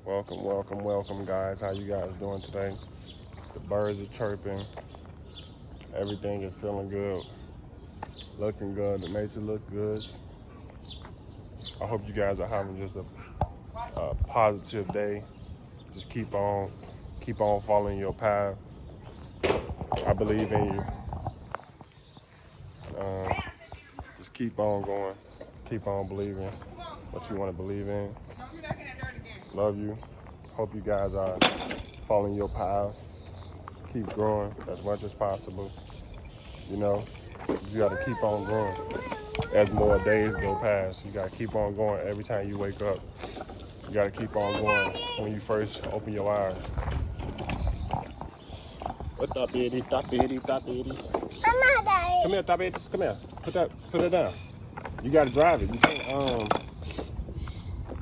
Welcome, guys. How you guys doing today? The birds are chirping. Everything is feeling good, looking good. The nature look good. I hope you guys are having just a positive day. Just keep on following your path. I believe in you. Just keep on going. Keep on believing what you want to believe in. Love you. Hope you guys are following your path. Keep growing as much as possible. You know, you got to keep on growing as more days go past. You got to keep on going every time you wake up. You got to keep on going when you first open your eyes. What's up, Eddie? Stop, Eddie. Come here, stop, Eddie. Come here. Put it down. You got to drive it. You can't,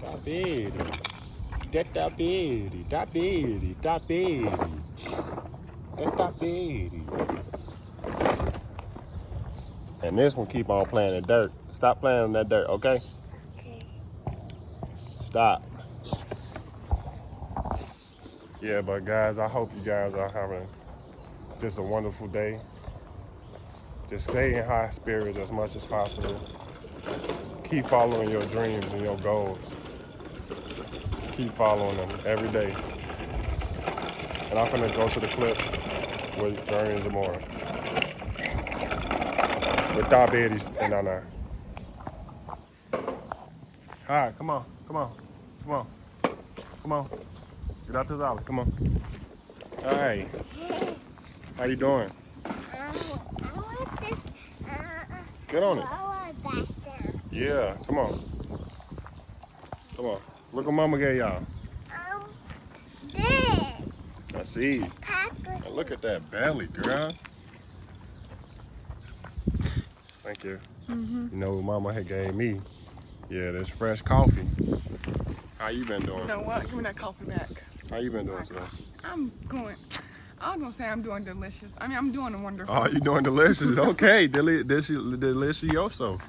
stop, Eddie. Stop, Eddie. And this one keep on playing in dirt. Stop playing in that dirt, okay? Okay. Stop. Yeah, but guys, I hope you guys are having just a wonderful day. Just stay in high spirits as much as possible. Keep following your dreams and your goals. Keep following them every day. And I'm gonna go to the clip with Journey tomorrow. With diabetes and Nana. Hi, come on. Get out this alley, come on. Hi. How you doing? I want this. Get on it. I want that sound. Yeah, come on. Look what Mama gave y'all. This. I see. And look at that belly, girl. Thank you. You know what Mama had gave me? Yeah, this fresh coffee. How you been doing? You know what? Give me that coffee back. How you been doing today? I was gonna say I'm doing delicious. I mean, I'm doing wonderful. Oh, you doing delicious? Okay, delicioso.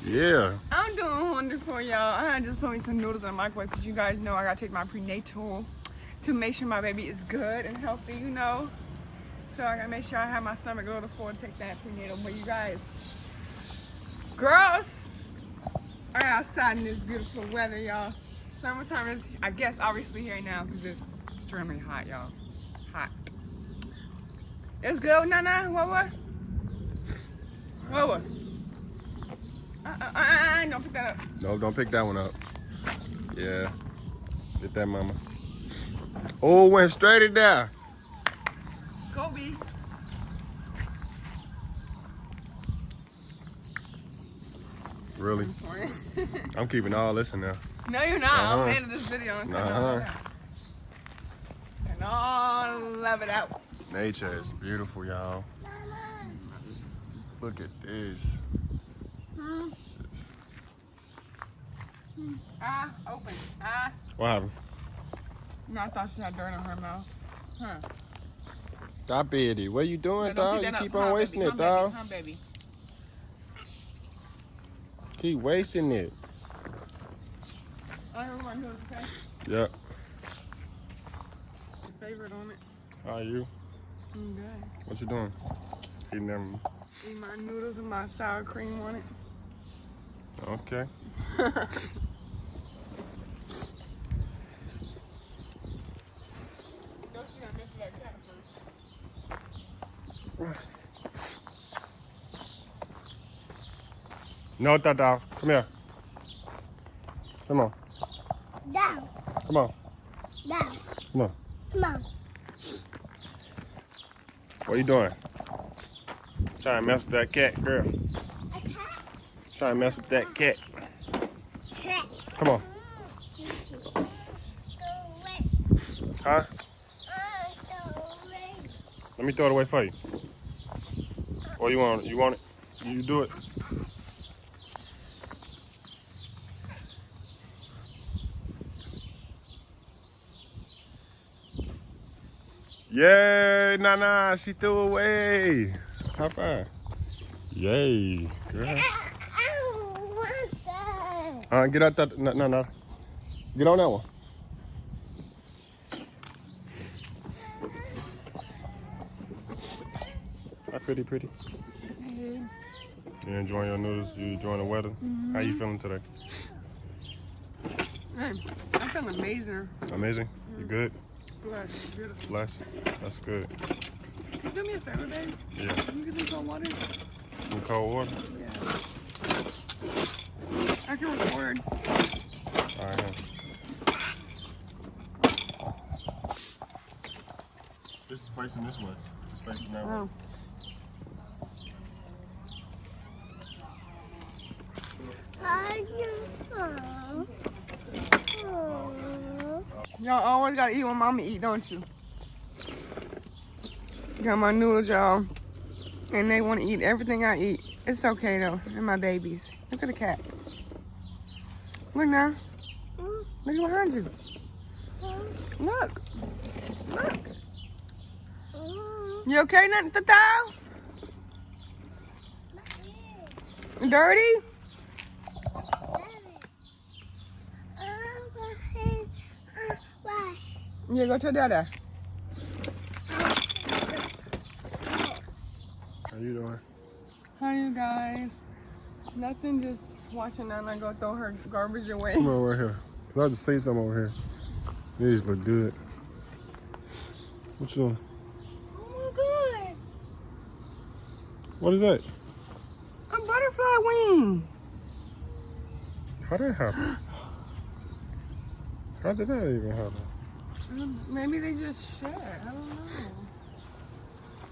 Yeah. I'm doing wonderful, y'all. I had just put me some noodles in the microwave because you guys know I gotta take my prenatal to make sure my baby is good and healthy, you know. So I gotta make sure I have my stomach a little full to take that prenatal. But you guys, girls are outside in this beautiful weather, y'all. Summertime is, I guess, obviously here now because it's extremely hot, y'all. Hot. It's good, Nana. What? Don't pick that up. No, don't pick that one up. Yeah. Get that, Mama. Oh, went straight it down. Kobe. Really? I'm sorry. I'm keeping all this in there. No, you're not. I'm ending this video. And all love it out. Nature is beautiful, y'all. Look at this. Open. What happened? No, I thought she had dirt in her mouth. Huh. Stop, Eddie. What are you doing, No, dog? You keep on wasting it, dog. Huh, baby. Keep wasting it. I heard my noodles, okay? Yep. Your favorite on it. How are you? I'm good. What you doing? Eating them. Eat my noodles and my sour cream on it. Okay. No, Tata. Come here. Come on. Down. Come on. Down. Come on. Come on. What are you doing? Trying to mess with that cat, girl. Okay. Trying to mess with that cat. Cat. Come on. Go away. Huh? Go away. Let me throw it away for you. Or you want it? You do it. Yay, Nana, she threw away. High five. Yay, girl. I don't want that. Get out that, no. Get on that one. pretty? Yeah. You enjoying your noodles? You enjoying the weather? How you feeling today? Hey, I feel amazing. Amazing? You good? Blessed. Beautiful. Blessed? That's good. Do me a favor, babe. Yeah. Can you get some cold water? Some cold water? Yeah. I can record. All right, huh? This is facing this way. It's facing that way. Oh. Are you so? Oh. Y'all always gotta eat what mama eat, don't you? Got my noodles, y'all. And they wanna eat everything I eat. It's okay though, and my babies. Look at the cat. Look now. Look behind you. Look. Look. You okay, nothing to thou? Dirty? Yeah, go tell Dada. How you doing? Hi, you guys. Nothing, just watching Nana go throw her garbage away. Come on right here. I'll just say something over here. These look good. What you doing? Oh my God. What is that? A butterfly wing. How did that happen? How did that even happen? Maybe they just shed. I don't know.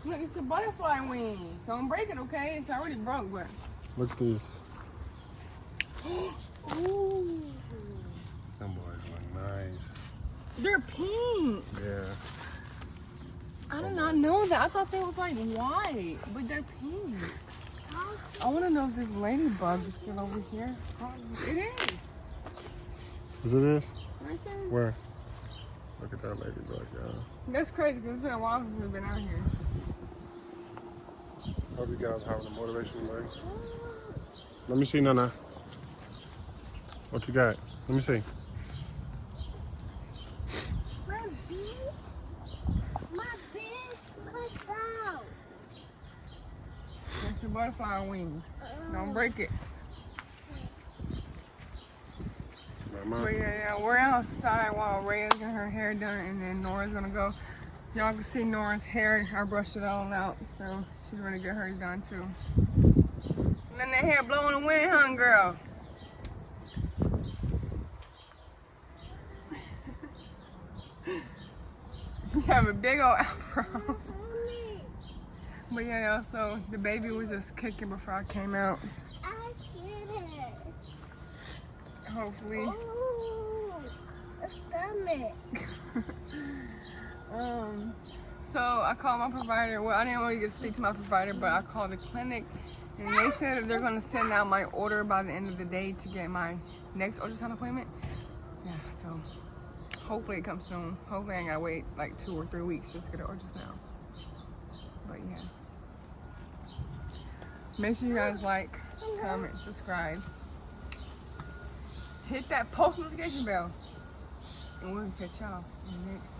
Look, it's a butterfly wing. Don't break it, okay? It's already broke, but. Look at this. Ooh. Them boys look nice. They're pink. Yeah. I did not know that. I thought they was like white, but they're pink. I want to know if this ladybug is still over here. It is. Is it this? Right there. Where? Look at that ladybug, y'all. That's crazy because it's been a while since we've been out here. Hope you guys having a motivational day. Let me see, Nana. What you got? Let me see. My big cut out. That's your butterfly wing. Don't break it. But yeah, we're outside while Rhea's got her hair done and then Nora's gonna go. Y'all can see Nora's hair. I brushed it all out, so she's gonna get hers done too. And then that hair blowing the wind, huh, girl? You have a big old afro. But yeah, y'all, so the baby was just kicking before I came out. I get it. Hopefully. Oh, a stomach. So I called my provider. Well, I didn't really get to speak to my provider, but I called the clinic and they said that they're gonna send out my order by the end of the day to get my next ultrasound appointment. Yeah, so hopefully it comes soon. Hopefully I ain't gotta wait like 2 or 3 weeks just to get an ultrasound. But yeah. Make sure you guys like, comment, subscribe. Hit that post notification bell. And we'll catch y'all in the next